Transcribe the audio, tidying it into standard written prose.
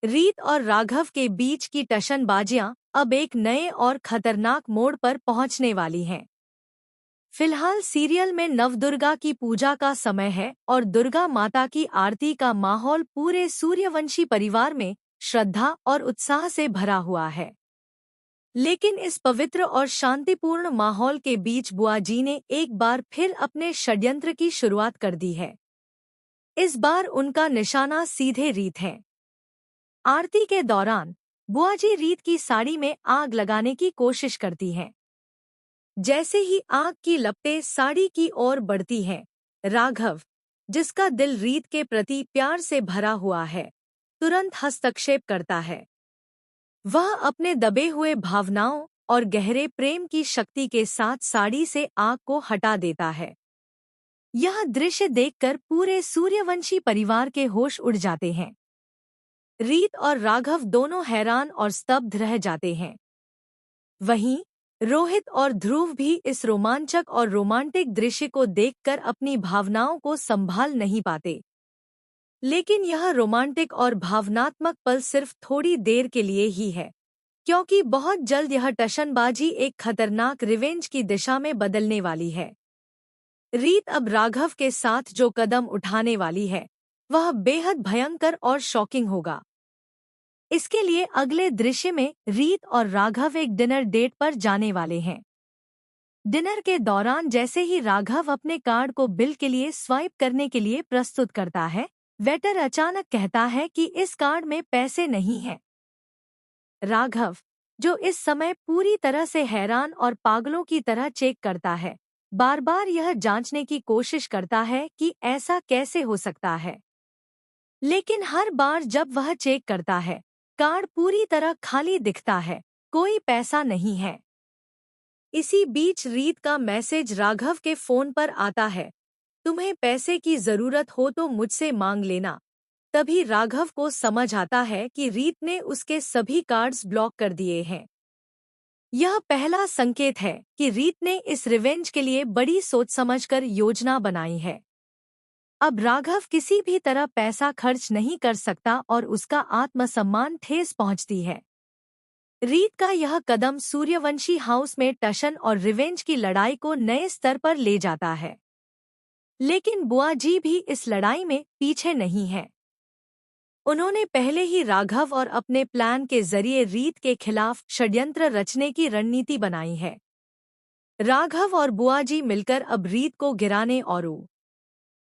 रीत और राघव के बीच की टशनबाजियां अब एक नए और खतरनाक मोड़ पर पहुंचने वाली हैं। फिलहाल सीरियल में नवदुर्गा की पूजा का समय है और दुर्गा माता की आरती का माहौल पूरे सूर्यवंशी परिवार में श्रद्धा और उत्साह से भरा हुआ है। लेकिन इस पवित्र और शांतिपूर्ण माहौल के बीच बुआ जी ने एक बार फिर अपने षड्यंत्र की शुरुआत कर दी है। इस बार उनका निशाना सीधे रीत है। आरती के दौरान बुआ जी रीत की साड़ी में आग लगाने की कोशिश करती हैं। जैसे ही आग की लपटें साड़ी की ओर बढ़ती हैं, राघव, जिसका दिल रीत के प्रति प्यार से भरा हुआ है, तुरंत हस्तक्षेप करता है। वह अपने दबे हुए भावनाओं और गहरे प्रेम की शक्ति के साथ साड़ी से आग को हटा देता है। यह दृश्य देखकर पूरे सूर्यवंशी परिवार के होश उड़ जाते हैं। रीत और राघव दोनों हैरान और स्तब्ध रह जाते हैं। वहीं रोहित और ध्रुव भी इस रोमांचक और रोमांटिक दृश्य को देखकर अपनी भावनाओं को संभाल नहीं पाते। लेकिन यह रोमांटिक और भावनात्मक पल सिर्फ थोड़ी देर के लिए ही है, क्योंकि बहुत जल्द यह टशनबाजी एक खतरनाक रिवेंज की दिशा में बदलने वाली है। रीत अब राघव के साथ जो कदम उठाने वाली है, वह बेहद भयंकर और शॉकिंग होगा। इसके लिए अगले दृश्य में रीत और राघव एक डिनर डेट पर जाने वाले हैं। डिनर के दौरान जैसे ही राघव अपने कार्ड को बिल के लिए स्वाइप करने के लिए प्रस्तुत करता है, वेटर अचानक कहता है कि इस कार्ड में पैसे नहीं हैं। राघव, जो इस समय पूरी तरह से हैरान और पागलों की तरह चेक करता है, बार बार यह जांचने की कोशिश करता है कि ऐसा कैसे हो सकता है। लेकिन हर बार जब वह चेक करता है, कार्ड पूरी तरह खाली दिखता है, कोई पैसा नहीं है। इसी बीच रीत का मैसेज राघव के फोन पर आता है, तुम्हें पैसे की जरूरत हो तो मुझसे मांग लेना। तभी राघव को समझ आता है कि रीत ने उसके सभी कार्ड्स ब्लॉक कर दिए हैं। यह पहला संकेत है कि रीत ने इस रिवेंज के लिए बड़ी सोच समझकर योजना बनाई है। अब राघव किसी भी तरह पैसा खर्च नहीं कर सकता और उसका आत्मसम्मान ठेस पहुंचती है। रीत का यह कदम सूर्यवंशी हाउस में टशन और रिवेंज की लड़ाई को नए स्तर पर ले जाता है। लेकिन बुआ जी भी इस लड़ाई में पीछे नहीं है। उन्होंने पहले ही राघव और अपने प्लान के जरिए रीत के खिलाफ षड्यंत्र रचने की रणनीति बनाई है। राघव और बुआ जी मिलकर अब रीत को गिराने और